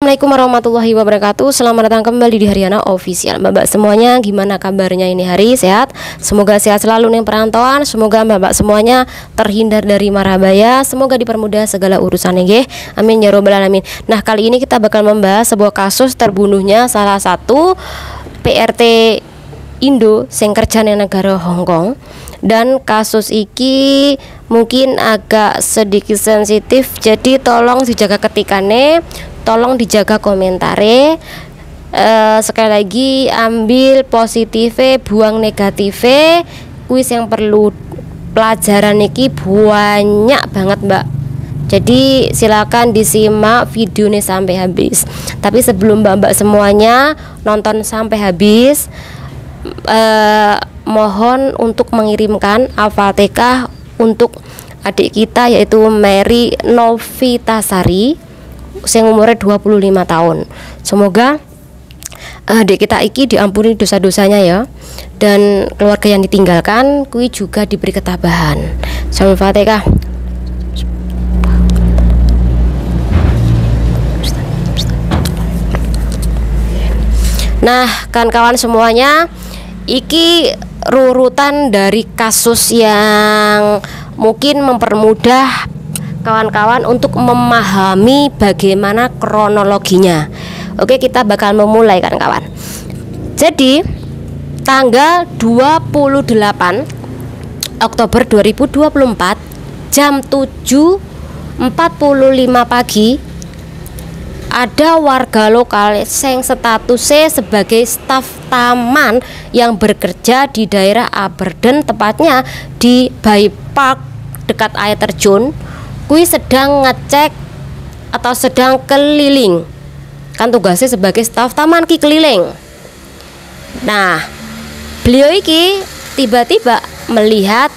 Assalamualaikum warahmatullahi wabarakatuh. Selamat datang kembali di Haryana Official. Mbak-mbak semuanya, gimana kabarnya ini hari? Sehat? Semoga sehat selalu nih perantauan. Semoga mbak-mbak semuanya terhindar dari mara bahaya. Semoga dipermudah segala urusannya, nggih. Amin ya robbal alamin. Nah, kali ini kita bakal membahas sebuah kasus terbunuhnya salah satu PRT Indo sing kerjane negara Hongkong. Dan kasus iki mungkin agak sedikit sensitif, jadi tolong dijaga ketikane, tolong dijaga komentare. Sekali lagi, ambil positifnya, buang negatifnya. Kuis yang perlu pelajaran iki banyak banget, Mbak. Jadi silakan disimak videonya sampai habis. Tapi sebelum mbak-mbak semuanya nonton sampai habis, mohon untuk mengirimkan Al-Fatihah untuk adik kita, yaitu Mary Novitasari yang umurnya 25 tahun. Semoga adik kita iki diampuni dosa-dosanya ya, dan keluarga yang ditinggalkan kui juga diberi ketabahan. Al-Fatihah. Nah, kawan-kawan semuanya, iki rurutan dari kasus yang mungkin mempermudah kawan-kawan untuk memahami bagaimana kronologinya. Oke, kita bakal memulai kawan-kawan. Jadi tanggal 28 Oktober 2024 jam 7.45 pagi, ada warga lokal yang statusnya sebagai staf taman yang bekerja di daerah Aberdeen, tepatnya di Bay Park dekat air terjun. Kui sedang ngecek atau sedang keliling, kan tugasnya sebagai staf taman ki keliling. Nah, beliau iki tiba-tiba melihat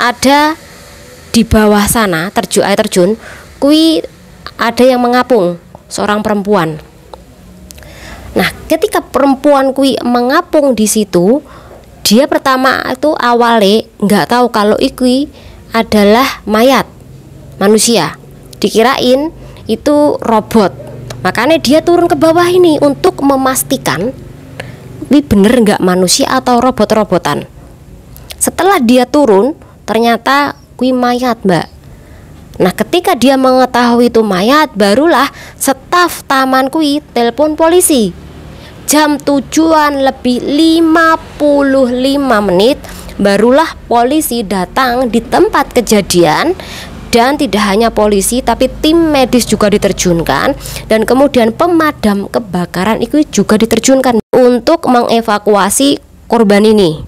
ada di bawah sana air terjun, kui ada yang mengapung, seorang perempuan. Nah, ketika perempuan kui mengapung di situ, dia pertama itu awalnya nggak tahu kalau iki adalah mayat manusia, dikirain itu robot. Makanya dia turun ke bawah ini untuk memastikan ini bener nggak manusia atau robot-robotan. Setelah dia turun, ternyata kui mayat, Mbak. Nah, ketika dia mengetahui itu mayat, barulah staf taman kui telepon polisi. Jam 7:55 barulah polisi datang di tempat kejadian. Dan tidak hanya polisi, tapi tim medis juga diterjunkan, dan kemudian pemadam kebakaran itu juga diterjunkan untuk mengevakuasi korban ini.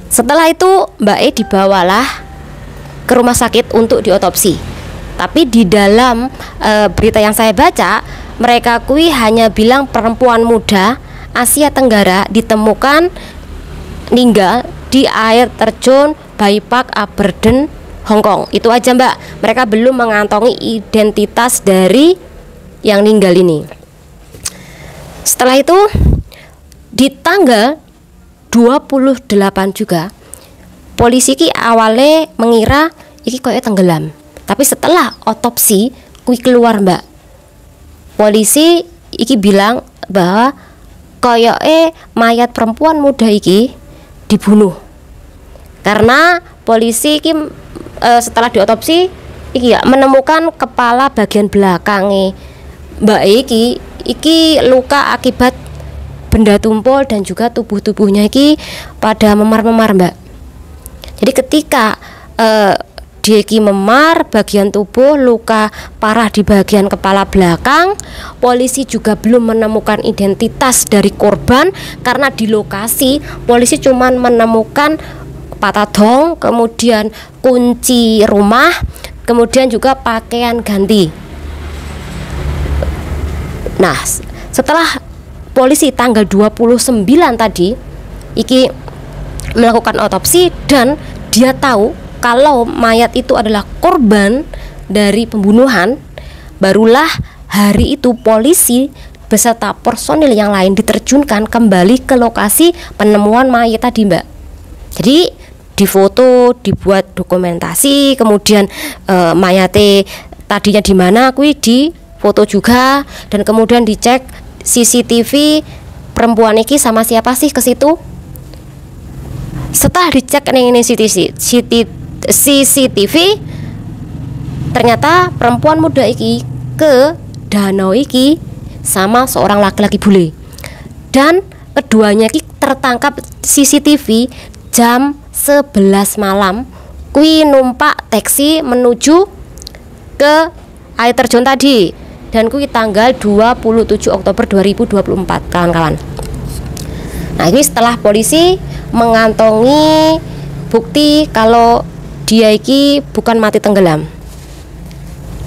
Setelah itu Mbak E dibawalah ke rumah sakit untuk diotopsi. Tapi di dalam berita yang saya baca, mereka kui hanya bilang perempuan muda Asia Tenggara ditemukan meninggal di air terjun Bay Park Aberdeen, Hongkong. Itu aja, Mbak. Mereka belum mengantongi identitas dari yang meninggal ini. Setelah itu di tanggal 28 juga, polisi ki awalnya mengira iki koyo tenggelam. Tapi setelah otopsi kui keluar, Mbak, polisi iki bilang bahwa koyo mayat perempuan muda iki dibunuh. Karena polisi iki setelah diotopsi iki ya menemukan kepala bagian belakangnya Mbak iki luka akibat benda tumpul, dan juga tubuhnya iki pada memar-memar, Mbak. Jadi ketika dia iki memar bagian tubuh, luka parah di bagian kepala belakang, polisi juga belum menemukan identitas dari korban, karena di lokasi polisi cuma menemukan patah dong, kemudian kunci rumah, kemudian juga pakaian ganti. Nah, setelah polisi tanggal 29 tadi iki melakukan otopsi dan dia tahu kalau mayat itu adalah korban dari pembunuhan, barulah hari itu polisi beserta personil yang lain diterjunkan kembali ke lokasi penemuan mayat tadi, Mbak. Jadi difoto, dibuat dokumentasi, kemudian mayate tadinya di mana kuwi foto juga, dan kemudian dicek CCTV perempuan iki sama siapa sih ke situ. Setelah dicek ini CCTV, ternyata perempuan muda iki ke danau iki sama seorang laki-laki bule, dan keduanya iki tertangkap CCTV jam 11 malam kui numpak taksi menuju ke air terjun tadi, dan kui tanggal 27 Oktober 2024 kawan-kawan. Nah ini setelah polisi mengantongi bukti kalau dia iki bukan mati tenggelam.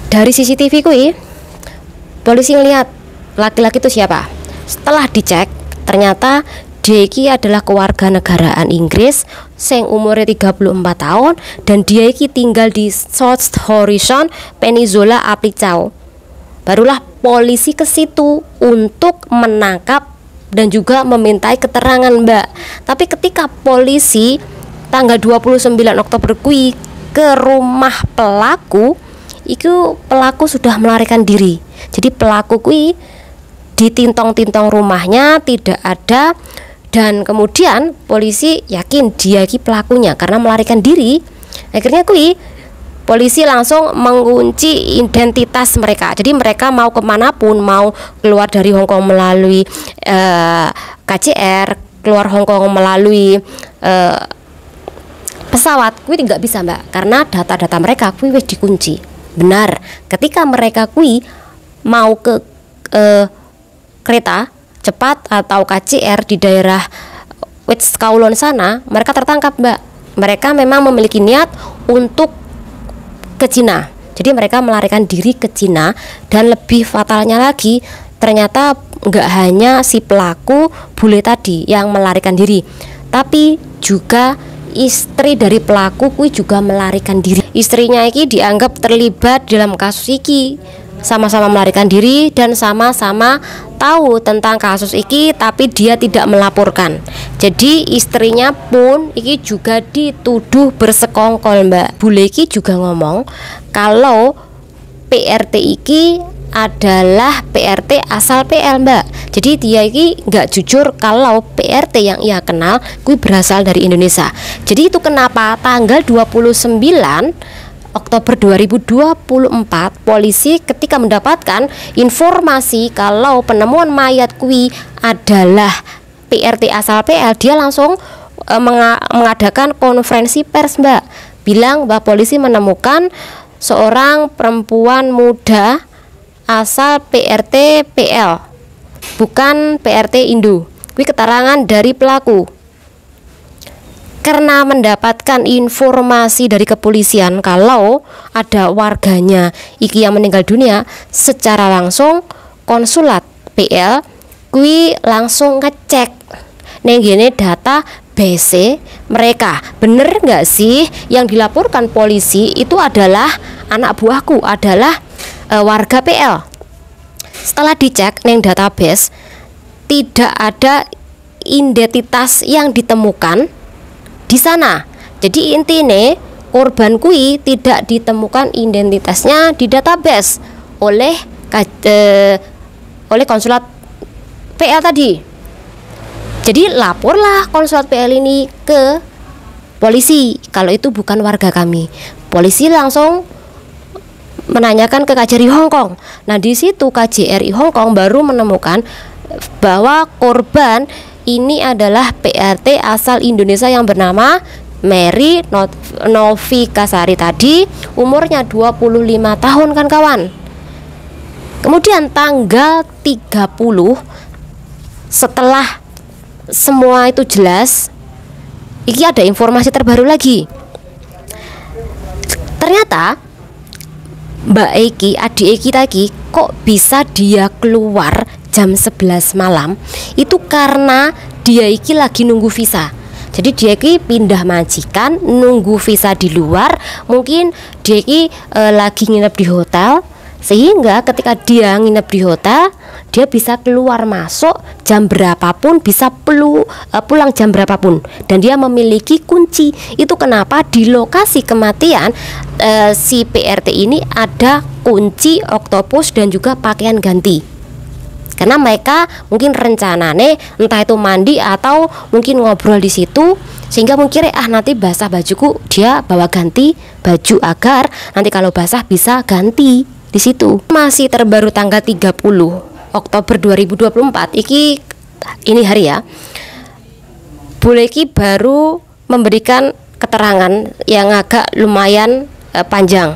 Dari CCTV kui polisi ngelihat laki-laki itu siapa. Setelah dicek ternyata dia iki adalah kewarganegaraan Inggris sing umurnya 34 tahun, dan dia iki tinggal di South Horizon Peninsula Apicau. Barulah polisi ke situ untuk menangkap dan juga memintai keterangan Mbak. Tapi ketika polisi tanggal 29 Oktober kui ke rumah pelaku, itu pelaku sudah melarikan diri. Jadi pelaku kui ditintong-tintong rumahnya tidak ada, dan kemudian polisi yakin dia iki pelakunya karena melarikan diri. Akhirnya kui polisi langsung mengunci identitas mereka. Jadi mereka mau kemanapun, mau keluar dari Hong Kong melalui KCR, keluar Hong Kong melalui pesawat, kui nggak bisa Mbak, karena data-data mereka kui wis dikunci. Benar, ketika mereka kui mau ke kereta cepat atau KCR di daerah West Kowloon sana, mereka tertangkap Mbak. Mereka memang memiliki niat untuk ke Cina, jadi mereka melarikan diri ke Cina. Dan lebih fatalnya lagi, ternyata nggak hanya si pelaku bule tadi yang melarikan diri, tapi juga istri dari pelaku kui juga melarikan diri. Istrinya iki dianggap terlibat dalam kasus iki, sama-sama melarikan diri dan sama-sama tahu tentang kasus iki, tapi dia tidak melaporkan. Jadi istrinya pun iki juga dituduh bersekongkol Mbak. Bule iki juga ngomong kalau PRT iki adalah PRT asal PL Mbak. Jadi dia iki nggak jujur kalau PRT yang ia kenal kui berasal dari Indonesia. Jadi itu kenapa tanggal 29 Oktober 2024 polisi ketika mendapatkan informasi kalau penemuan mayat kui adalah PRT asal PL, dia langsung mengadakan konferensi pers Mbak, bilang bahwa polisi menemukan seorang perempuan muda asal PRT PL, bukan PRT Indo. Kui keterangan dari pelaku. Karena mendapatkan informasi dari kepolisian kalau ada warganya iki yang meninggal dunia, secara langsung konsulat PL kui langsung ngecek neng gini data BC mereka, bener nggak sih yang dilaporkan polisi itu adalah anak buahku, adalah warga PL. Setelah dicek neng database, tidak ada identitas yang ditemukan di sana. Jadi intinya korban kui tidak ditemukan identitasnya di database oleh konsulat PL tadi. Jadi laporlah konsulat PL ini ke polisi kalau itu bukan warga kami. Polisi langsung menanyakan ke KJRI Hong Kong. Nah di situ KJRI Hong Kong baru menemukan bahwa korban ini adalah PRT asal Indonesia yang bernama Mary Novikasari tadi, umurnya 25 tahun kan kawan. Kemudian tanggal 30 setelah semua itu jelas, iki ada informasi terbaru lagi. Ternyata Mbak Eki, adik Eki tadi kok bisa dia keluar jam 11 malam, itu karena dia iki lagi nunggu visa. Jadi dia iki pindah majikan, nunggu visa di luar. Mungkin dia iki lagi nginep di hotel, Sehingga ketika dia nginep di hotel, dia bisa keluar masuk jam berapapun, bisa pulang jam berapapun, dan dia memiliki kunci. Itu kenapa di lokasi kematian si PRT ini ada kunci oktopus dan juga pakaian ganti. Karena mereka mungkin rencanane entah itu mandi atau mungkin ngobrol di situ, sehingga mungkin nanti basah bajuku, dia bawa ganti baju agar nanti kalau basah bisa ganti di situ. Masih terbaru tanggal 30 Oktober 2024 ini hari ya. Bule iki baru memberikan keterangan yang agak lumayan panjang.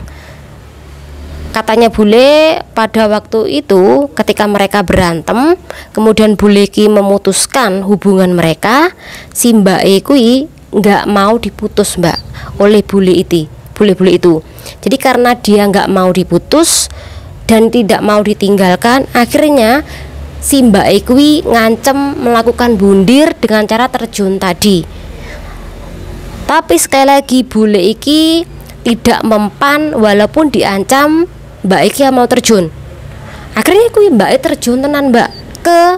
Katanya bule pada waktu itu ketika mereka berantem, kemudian bule iki memutuskan hubungan mereka, si mbak kui nggak mau diputus mbak oleh bule itu. Jadi karena dia nggak mau diputus dan tidak mau ditinggalkan, akhirnya si mbak kui ngancem melakukan bundir dengan cara terjun tadi. Tapi sekali lagi bule iki tidak mempan, walaupun diancam mbak iki mau terjun. Akhirnya kui mbak terjun tenan mbak ke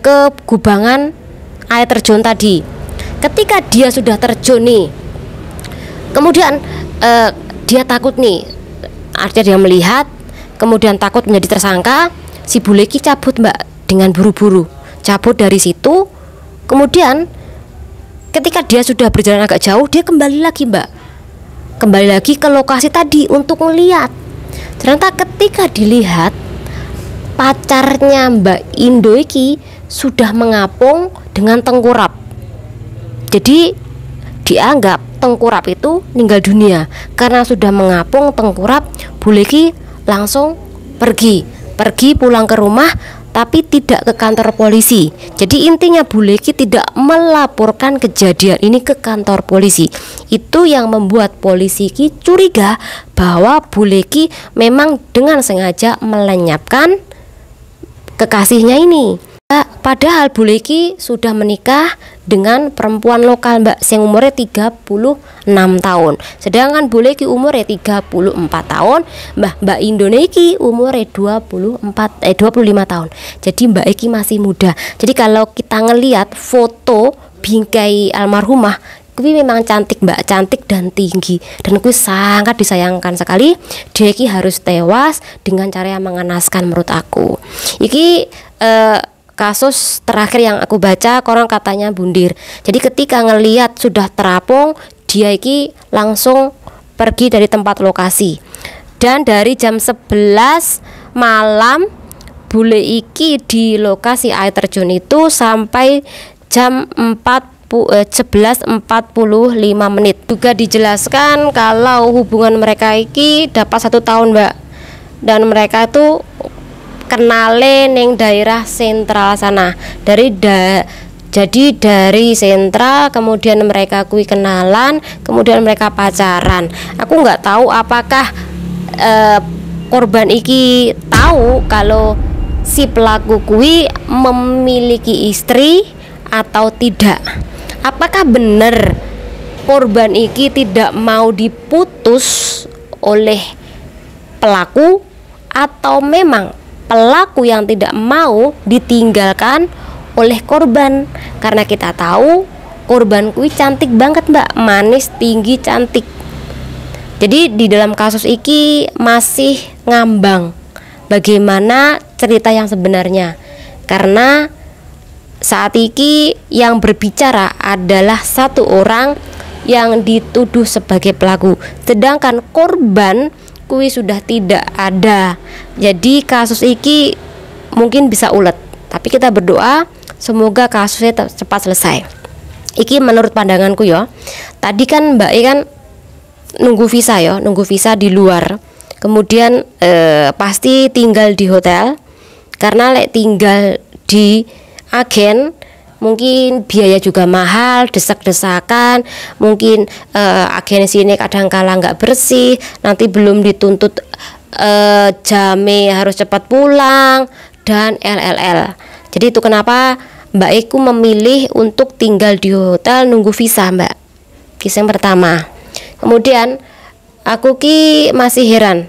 ke gubangan air terjun tadi. Ketika dia sudah terjun nih, kemudian dia takut nih, artinya dia melihat, kemudian takut menjadi tersangka. Si bule iki cabut mbak dengan buru-buru, cabut dari situ. Kemudian ketika dia sudah berjalan agak jauh, dia kembali lagi mbak, kembali lagi ke lokasi tadi untuk melihat. Ternyata ketika dilihat, pacarnya mbak Indo iki sudah mengapung dengan tengkurap. Jadi dianggap tengkurap itu meninggal dunia. Karena sudah mengapung tengkurap, bule iki langsung pergi pulang ke rumah, tapi tidak ke kantor polisi. Jadi intinya bule iki tidak melaporkan kejadian ini ke kantor polisi. Itu yang membuat polisi iki curiga bahwa bule iki memang dengan sengaja melenyapkan kekasihnya ini. Padahal bule iki sudah menikah dengan perempuan lokal mbak, yang umurnya 36 tahun. Sedangkan bule iki umurnya 34 tahun, mbak Indonesia iki umurnya 25 tahun. Jadi mbak iki masih muda. Jadi kalau kita ngelihat foto bingkai almarhumah, kuwi memang cantik mbak, cantik dan tinggi, dan kuwi sangat disayangkan sekali. Dia iki harus tewas dengan cara yang mengenaskan menurut aku. Iki kasus terakhir yang aku baca, konon katanya bundir. Jadi ketika ngelihat sudah terapung, dia iki langsung pergi dari tempat lokasi. Dan dari jam 11 malam bule iki di lokasi air terjun itu sampai jam 11.45 menit. Juga dijelaskan kalau hubungan mereka iki dapat 1 tahun mbak, dan mereka itu kenale ning daerah sentral sana. Jadi dari sentral, kemudian mereka kui kenalan, kemudian mereka pacaran. Aku nggak tahu apakah korban iki tahu kalau si pelaku kui memiliki istri atau tidak. Apakah benar korban iki tidak mau diputus oleh pelaku, atau memang pelaku yang tidak mau ditinggalkan oleh korban? Karena kita tahu korban kui cantik banget mbak, manis, tinggi, cantik. Jadi di dalam kasus iki masih ngambang bagaimana cerita yang sebenarnya, karena saat iki yang berbicara adalah satu orang yang dituduh sebagai pelaku, sedangkan korban kui sudah tidak ada. Jadi kasus iki mungkin bisa ulet, tapi kita berdoa semoga kasusnya cepat selesai. Iki menurut pandanganku ya. Tadi kan mbak kan nunggu visa di luar, kemudian pasti tinggal di hotel, karena tinggal di agen mungkin biaya juga mahal, desak-desakan, mungkin agen sini kadang kala nggak bersih, nanti belum dituntut jame harus cepat pulang, dan LLL. Jadi itu kenapa Mbak Eku memilih untuk tinggal di hotel nunggu visa mbak. Kisah yang pertama. Kemudian aku masih heran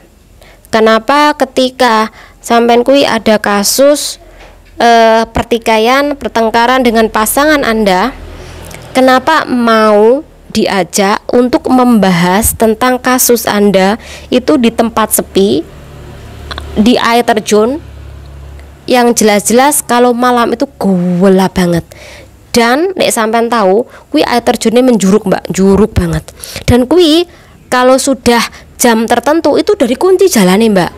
Kenapa ketika sampean kui ada kasus pertikaian, pertengkaran dengan pasangan Anda, kenapa mau diajak untuk membahas tentang kasus Anda itu di tempat sepi, di air terjun, yang jelas-jelas kalau malam itu gelap banget. Dan nek sampean tahu, kui air terjunnya menjuruk mbak, juruk banget. Dan kui kalau sudah jam tertentu itu dari kunci jalannya mbak.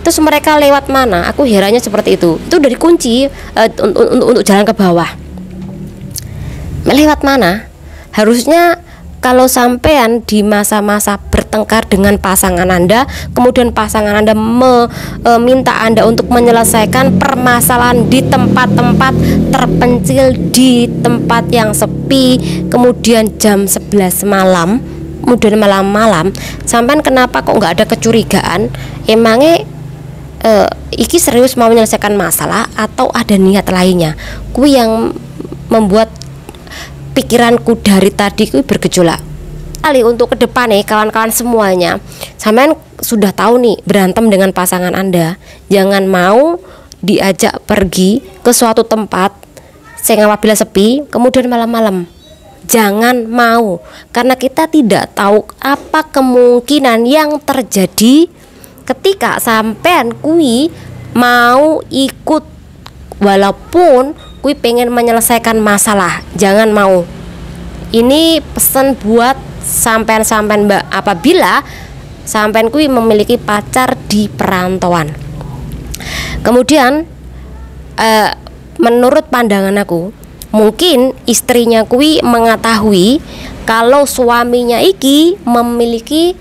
Terus mereka lewat mana? Aku herannya seperti itu. Itu dari kunci untuk jalan ke bawah. Lewat mana? Harusnya kalau sampean di masa-masa bertengkar dengan pasangan Anda, kemudian pasangan Anda meminta Anda untuk menyelesaikan permasalahan di tempat-tempat terpencil, di tempat yang sepi, kemudian jam 11 malam, kemudian malam-malam, sampean kenapa kok nggak ada kecurigaan? Emangnya iki serius mau menyelesaikan masalah atau ada niat lainnya? Kui yang membuat pikiranku dari tadi kui bergejolak. Kali untuk ke depan nih kawan-kawan semuanya, sampean sudah tahu nih berantem dengan pasangan Anda, jangan mau diajak pergi ke suatu tempat sehingga apabila sepi kemudian malam-malam. Jangan mau, karena kita tidak tahu apa kemungkinan yang terjadi ketika sampean kui mau ikut, walaupun kui pengen menyelesaikan masalah. Jangan mau. Ini pesan buat sampean-sampean mbak, apabila sampean kui memiliki pacar di perantauan. Kemudian menurut pandangan aku, mungkin istrinya kui mengetahui kalau suaminya iki memiliki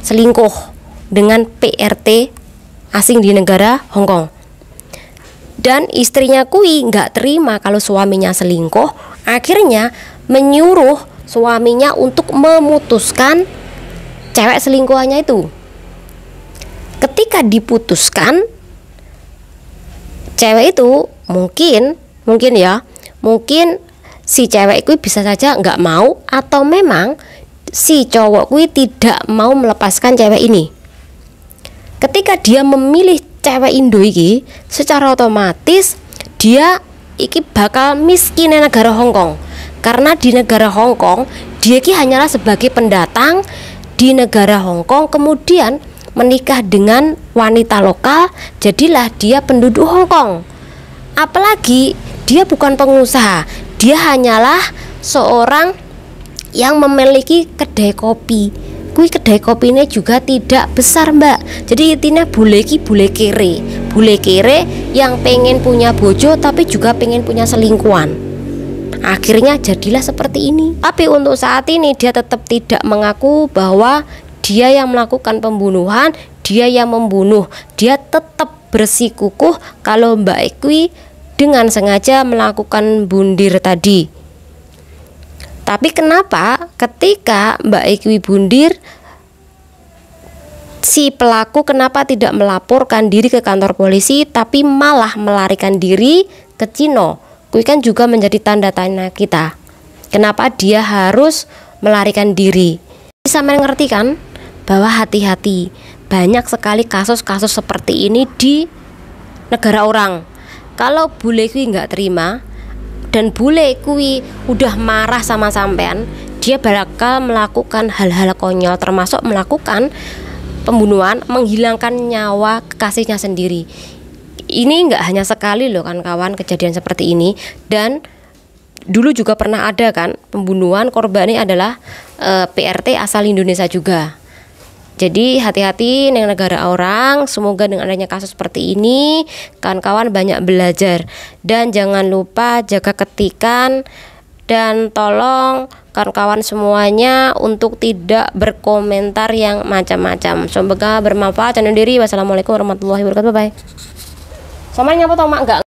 selingkuh dengan PRT asing di negara Hong Kong. Dan istrinya kui nggak terima kalau suaminya selingkuh, akhirnya menyuruh suaminya untuk memutuskan cewek selingkuhannya itu. Ketika diputuskan, cewek itu mungkin si cewek kui bisa saja nggak mau, atau memang si cowok kui tidak mau melepaskan cewek ini. Ketika dia memilih cewek Indo iki, secara otomatis dia iki bakal miskin di negara Hong Kong. Karena di negara Hong Kong dia iki hanyalah sebagai pendatang di negara Hong Kong, kemudian menikah dengan wanita lokal, jadilah dia penduduk Hong Kong. Apalagi dia bukan pengusaha, dia hanyalah seorang yang memiliki kedai kopi. Kui kedai kopinya juga tidak besar mbak. Jadi intinya bule kere yang pengen punya bojo tapi juga pengen punya selingkuhan. Akhirnya jadilah seperti ini. Tapi untuk saat ini dia tetap tidak mengaku bahwa dia yang melakukan pembunuhan, dia yang membunuh. Dia tetap bersikukuh kalau Mbak Ekwi dengan sengaja melakukan bundir tadi. Tapi kenapa ketika Mbak Ekwi bundir, si pelaku kenapa tidak melaporkan diri ke kantor polisi tapi malah melarikan diri ke Cino? Kui kan juga menjadi tanda tanya kita. Kenapa dia harus melarikan diri? Bisa mengerti kan bahwa hati-hati, banyak sekali kasus-kasus seperti ini di negara orang. Kalau bule kui nggak terima dan bule kui udah marah sama sampean, dia bakal melakukan hal-hal konyol, termasuk melakukan pembunuhan, menghilangkan nyawa kekasihnya sendiri. Ini nggak hanya sekali loh kan kawan kejadian seperti ini, dan dulu juga pernah ada kan pembunuhan, korbannya adalah PRT asal Indonesia juga. Jadi hati-hati dengan negara orang. Semoga dengan adanya kasus seperti ini kawan-kawan banyak belajar, dan jangan lupa jaga ketikan, dan tolong kawan-kawan semuanya untuk tidak berkomentar yang macam-macam. Semoga bermanfaat dan diri. Wassalamualaikum warahmatullahi wabarakatuh. Bye. Sama nyapa tau mak enggak?